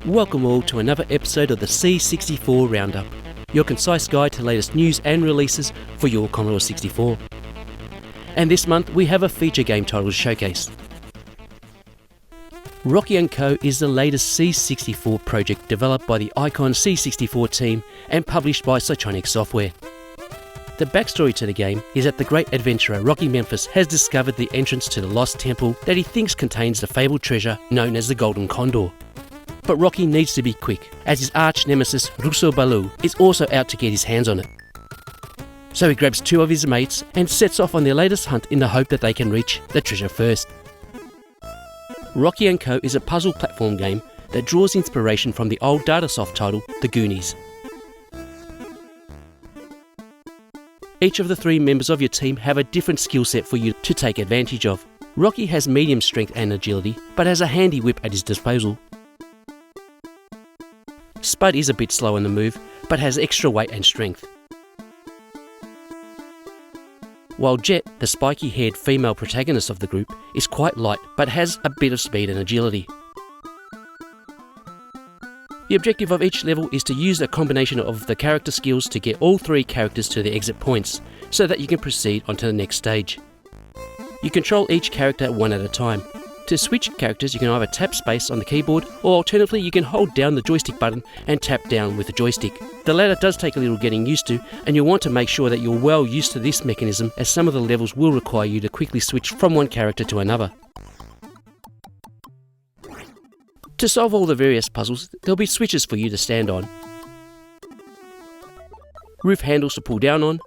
Welcome all to another episode of the C64 Roundup, your concise guide to the latest news and releases for your Commodore 64. And this month we have a feature game title to showcase. RGN Co is the latest C64 project developed by the Icon C64 team and published by Cytronic Software. The backstory to the game is that the great adventurer Rocky Memphis has discovered the entrance to the lost temple that he thinks contains the fabled treasure known as the Golden Condor. But Rocky needs to be quick, as his arch-nemesis Russo Balu is also out to get his hands on it. So he grabs two of his mates and sets off on their latest hunt in the hope that they can reach the treasure first. RGN Co is a puzzle platform game that draws inspiration from the old Datasoft title, The Goonies. Each of the three members of your team have a different skill set for you to take advantage of. Rocky has medium strength and agility, but has a handy whip at his disposal. Spud is a bit slow on the move, but has extra weight and strength. While Jet, the spiky-haired female protagonist of the group, is quite light but has a bit of speed and agility. The objective of each level is to use a combination of the character skills to get all three characters to the exit points, so that you can proceed onto the next stage. You control each character one at a time. To switch characters, you can either tap space on the keyboard, or alternatively you can hold down the joystick button and tap down with the joystick. The latter does take a little getting used to, and you'll want to make sure that you're well used to this mechanism, as some of the levels will require you to quickly switch from one character to another. To solve all the various puzzles, there'll be switches for you to stand on, roof handles to pull down on,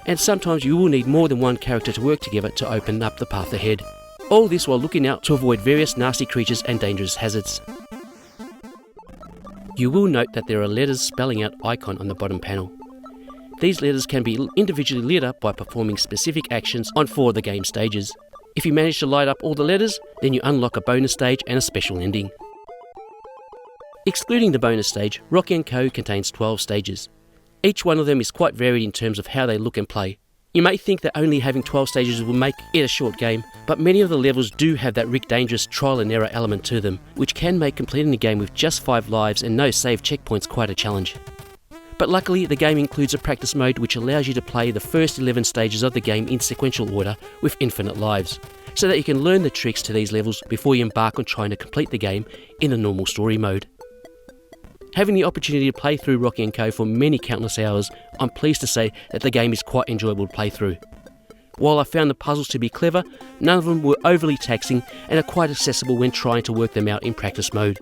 and sometimes you will need more than one character to work together to open up the path ahead. All this while looking out to avoid various nasty creatures and dangerous hazards. You will note that there are letters spelling out Icon on the bottom panel. These letters can be individually lit up by performing specific actions on 4 of the game stages. If you manage to light up all the letters, then you unlock a bonus stage and a special ending. Excluding the bonus stage, RGN Co contains 12 stages. Each one of them is quite varied in terms of how they look and play. You may think that only having 12 stages will make it a short game, but many of the levels do have that Rick Dangerous trial and error element to them, which can make completing the game with just 5 lives and no save checkpoints quite a challenge. But luckily, the game includes a practice mode which allows you to play the first 11 stages of the game in sequential order with infinite lives, so that you can learn the tricks to these levels before you embark on trying to complete the game in the normal story mode. Having the opportunity to play through RGN Co for many countless hours, I'm pleased to say that the game is quite enjoyable to play through. While I found the puzzles to be clever, none of them were overly taxing and are quite accessible when trying to work them out in practice mode.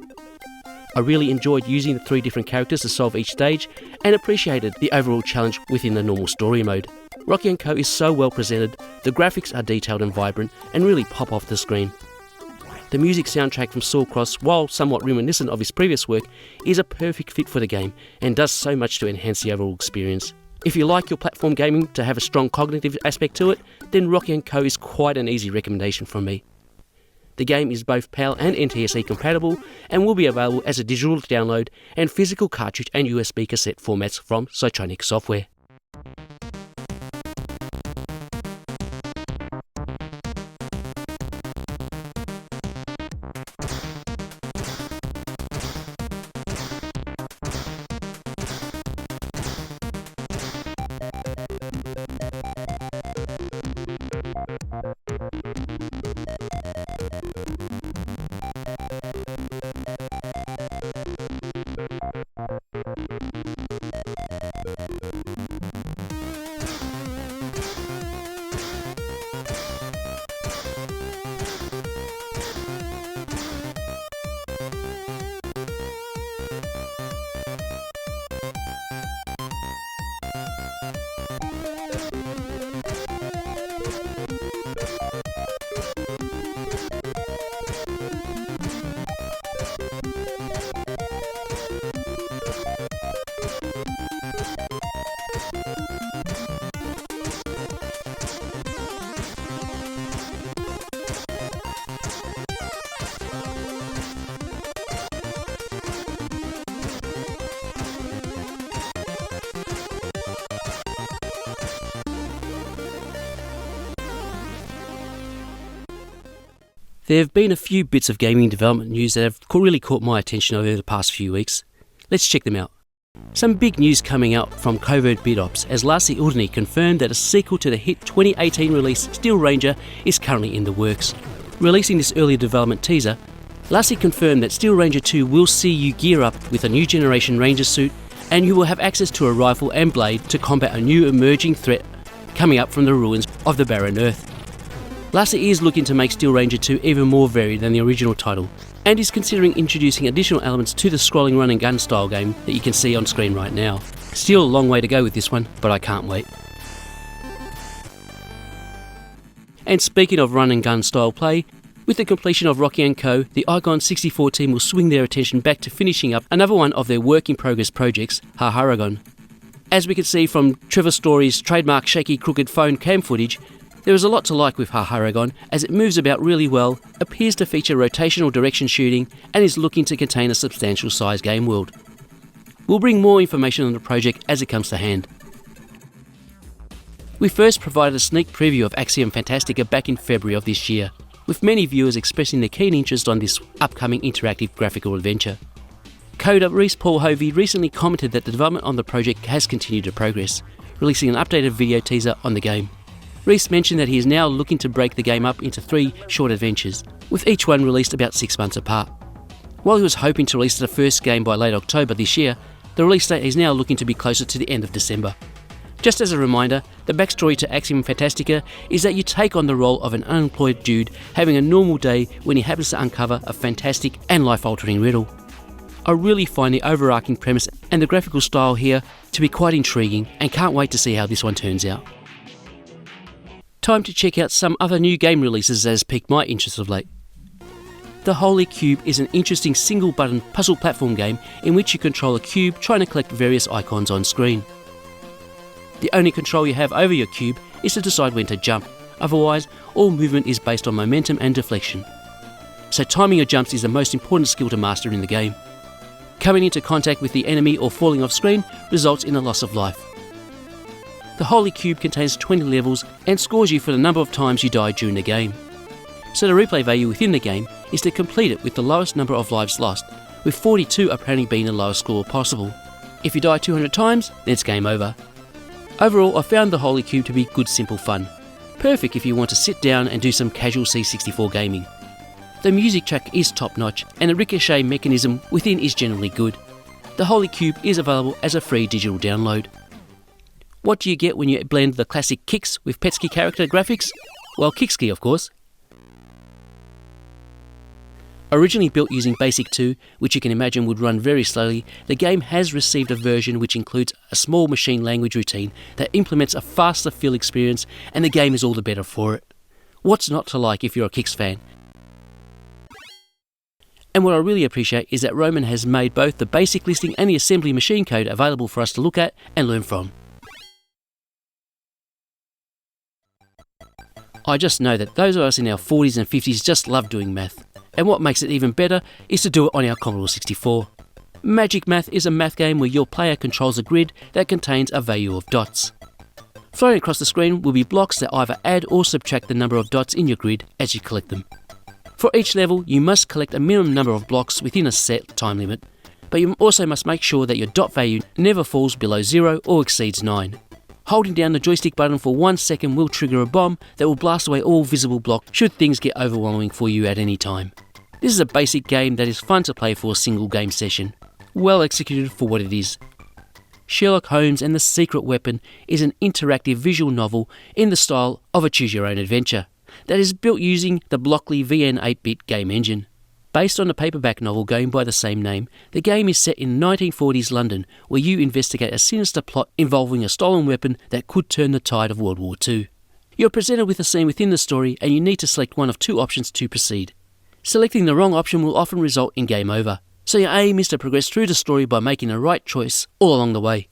I really enjoyed using the 3 different characters to solve each stage and appreciated the overall challenge within the normal story mode. RGN Co is so well presented, the graphics are detailed and vibrant and really pop off the screen. The music soundtrack from Saul Cross, while somewhat reminiscent of his previous work, is a perfect fit for the game and does so much to enhance the overall experience. If you like your platform gaming to have a strong cognitive aspect to it, then RGN Co is quite an easy recommendation from me. The game is both PAL and NTSC compatible and will be available as a digital download and physical cartridge and USB cassette formats from Cytronic Software. There have been a few bits of gaming development news that have really caught my attention over the past few weeks. Let's check them out. Some big news coming out from Covert Bit Ops as Lassi Uudini confirmed that a sequel to the hit 2018 release Steel Ranger is currently in the works. Releasing this early development teaser, Lassi confirmed that Steel Ranger 2 will see you gear up with a new generation Ranger suit, and you will have access to a rifle and blade to combat a new emerging threat coming up from the ruins of the barren earth. Lassi is looking to make Steel Ranger 2 even more varied than the original title, and is considering introducing additional elements to the scrolling run and gun style game that you can see on screen right now. Still a long way to go with this one, but I can't wait. And speaking of run and gun style play, with the completion of RGN Co, the RGN 64 team will swing their attention back to finishing up another one of their work in progress projects, Haragon. As we can see from Trevor Story's trademark shaky crooked phone cam footage, there is a lot to like with Haragon as it moves about really well, appears to feature rotational direction shooting, and is looking to contain a substantial size game world. We'll bring more information on the project as it comes to hand. We first provided a sneak preview of Axiom Fantastica back in February of this year, with many viewers expressing their keen interest on this upcoming interactive graphical adventure. Coder Reese Paul Hovey recently commented that the development on the project has continued to progress, releasing an updated video teaser on the game. Reese mentioned that he is now looking to break the game up into 3 short adventures, with each one released about 6 months apart. While he was hoping to release the first game by late October this year, the release date is now looking to be closer to the end of December. Just as a reminder, the backstory to Axiom Fantastica is that you take on the role of an unemployed dude having a normal day when he happens to uncover a fantastic and life-altering riddle. I really find the overarching premise and the graphical style here to be quite intriguing and can't wait to see how this one turns out. Time to check out some other new game releases that has piqued my interest of late. The Holy Cube is an interesting single-button puzzle platform game in which you control a cube trying to collect various icons on screen. The only control you have over your cube is to decide when to jump, otherwise all movement is based on momentum and deflection. So timing your jumps is the most important skill to master in the game. Coming into contact with the enemy or falling off screen results in a loss of life. The Holy Cube contains 20 levels and scores you for the number of times you die during the game. So the replay value within the game is to complete it with the lowest number of lives lost, with 42 apparently being the lowest score possible. If you die 200 times, then it's game over. Overall, I found the Holy Cube to be good simple fun. Perfect if you want to sit down and do some casual C64 gaming. The music track is top notch and the ricochet mechanism within is generally good. The Holy Cube is available as a free digital download. What do you get when you blend the classic Kicks with Petsky character graphics? Well, Kickski of course. Originally built using Basic 2, which you can imagine would run very slowly, the game has received a version which includes a small machine language routine that implements a faster feel experience, and the game is all the better for it. What's not to like if you're a Kicks fan? And what I really appreciate is that Roman has made both the basic listing and the assembly machine code available for us to look at and learn from. I just know that those of us in our 40s and 50s just love doing math. And what makes it even better is to do it on our Commodore 64. Magic Math is a math game where your player controls a grid that contains a value of dots. Flowing across the screen will be blocks that either add or subtract the number of dots in your grid as you collect them. For each level, you must collect a minimum number of blocks within a set time limit, but you also must make sure that your dot value never falls below 0 or exceeds 9. Holding down the joystick button for 1 second will trigger a bomb that will blast away all visible blocks should things get overwhelming for you at any time. This is a basic game that is fun to play for a single game session, well executed for what it is. Sherlock Holmes and the Secret Weapon is an interactive visual novel in the style of a choose-your-own adventure that is built using the Blockly VN 8-bit game engine. Based on a paperback novel going by the same name, the game is set in 1940s London, where you investigate a sinister plot involving a stolen weapon that could turn the tide of World War II. You're presented with a scene within the story and you need to select one of 2 options to proceed. Selecting the wrong option will often result in game over, so your aim is to progress through the story by making the right choice all along the way.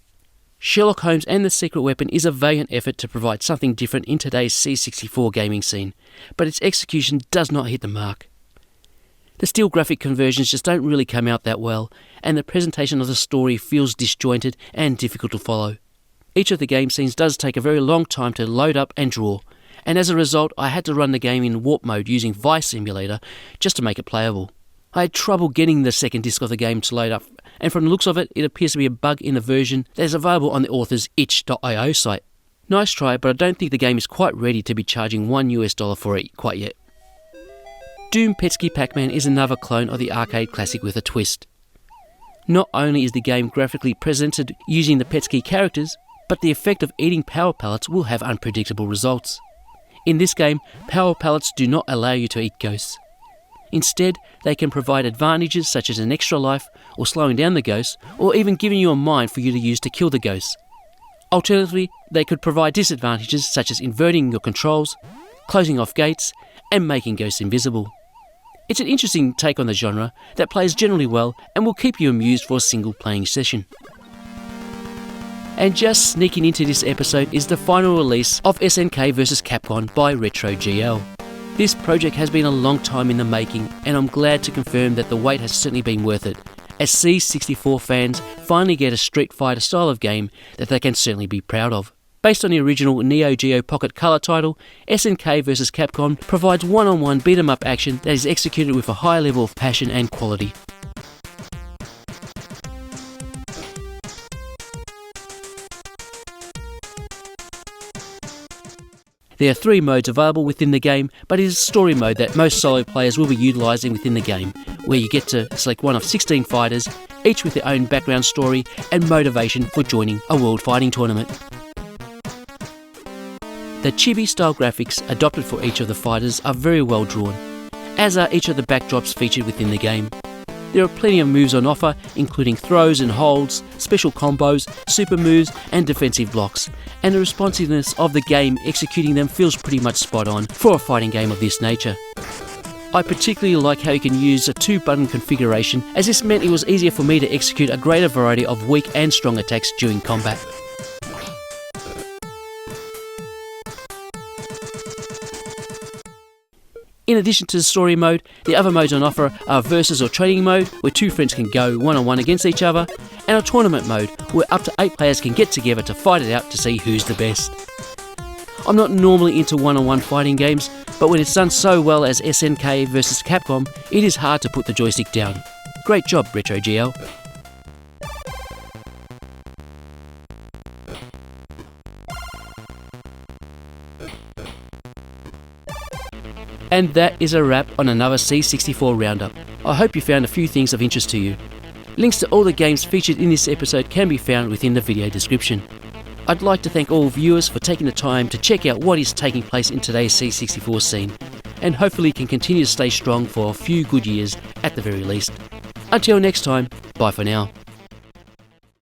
Sherlock Holmes and the Secret Weapon is a valiant effort to provide something different in today's C64 gaming scene, but its execution does not hit the mark. The still graphic conversions just don't really come out that well, and the presentation of the story feels disjointed and difficult to follow. Each of the game scenes does take a very long time to load up and draw, and as a result I had to run the game in warp mode using Vice Simulator just to make it playable. I had trouble getting the second disc of the game to load up, and from the looks of it, it appears to be a bug in the version that is available on the author's itch.io site. Nice try, but I don't think the game is quite ready to be charging $1 for it quite yet. Doom Petsky Pac-Man is another clone of the arcade classic with a twist. Not only is the game graphically presented using the Petsky characters, but the effect of eating power pellets will have unpredictable results. In this game, power pellets do not allow you to eat ghosts. Instead, they can provide advantages such as an extra life, or slowing down the ghosts, or even giving you a mine for you to use to kill the ghosts. Alternatively, they could provide disadvantages such as inverting your controls, closing off gates, and making ghosts invisible. It's an interesting take on the genre that plays generally well and will keep you amused for a single playing session. And just sneaking into this episode is the final release of SNK vs Capcom by RetroGL. This project has been a long time in the making, and I'm glad to confirm that the wait has certainly been worth it, as C64 fans finally get a Street Fighter style of game that they can certainly be proud of. Based on the original Neo Geo Pocket Color title, SNK vs Capcom provides one-on-one beat-em-up action that is executed with a high level of passion and quality. There are 3 modes available within the game, but it is a story mode that most solo players will be utilising within the game, where you get to select one of 16 fighters, each with their own background story and motivation for joining a world fighting tournament. The chibi-style graphics adopted for each of the fighters are very well drawn, as are each of the backdrops featured within the game. There are plenty of moves on offer, including throws and holds, special combos, super moves and defensive blocks, and the responsiveness of the game executing them feels pretty much spot on for a fighting game of this nature. I particularly like how you can use a 2-button configuration, as this meant it was easier for me to execute a greater variety of weak and strong attacks during combat. In addition to the story mode, the other modes on offer are versus or training mode, where 2 friends can go one-on-one against each other, and a tournament mode, where up to 8 players can get together to fight it out to see who's the best. I'm not normally into one-on-one fighting games, but when it's done so well as SNK vs Capcom, it is hard to put the joystick down. Great job, RetroGL. And that is a wrap on another C64 roundup. I hope you found a few things of interest to you. Links to all the games featured in this episode can be found within the video description. I'd like to thank all viewers for taking the time to check out what is taking place in today's C64 scene, and hopefully can continue to stay strong for a few good years at the very least. Until next time, bye for now.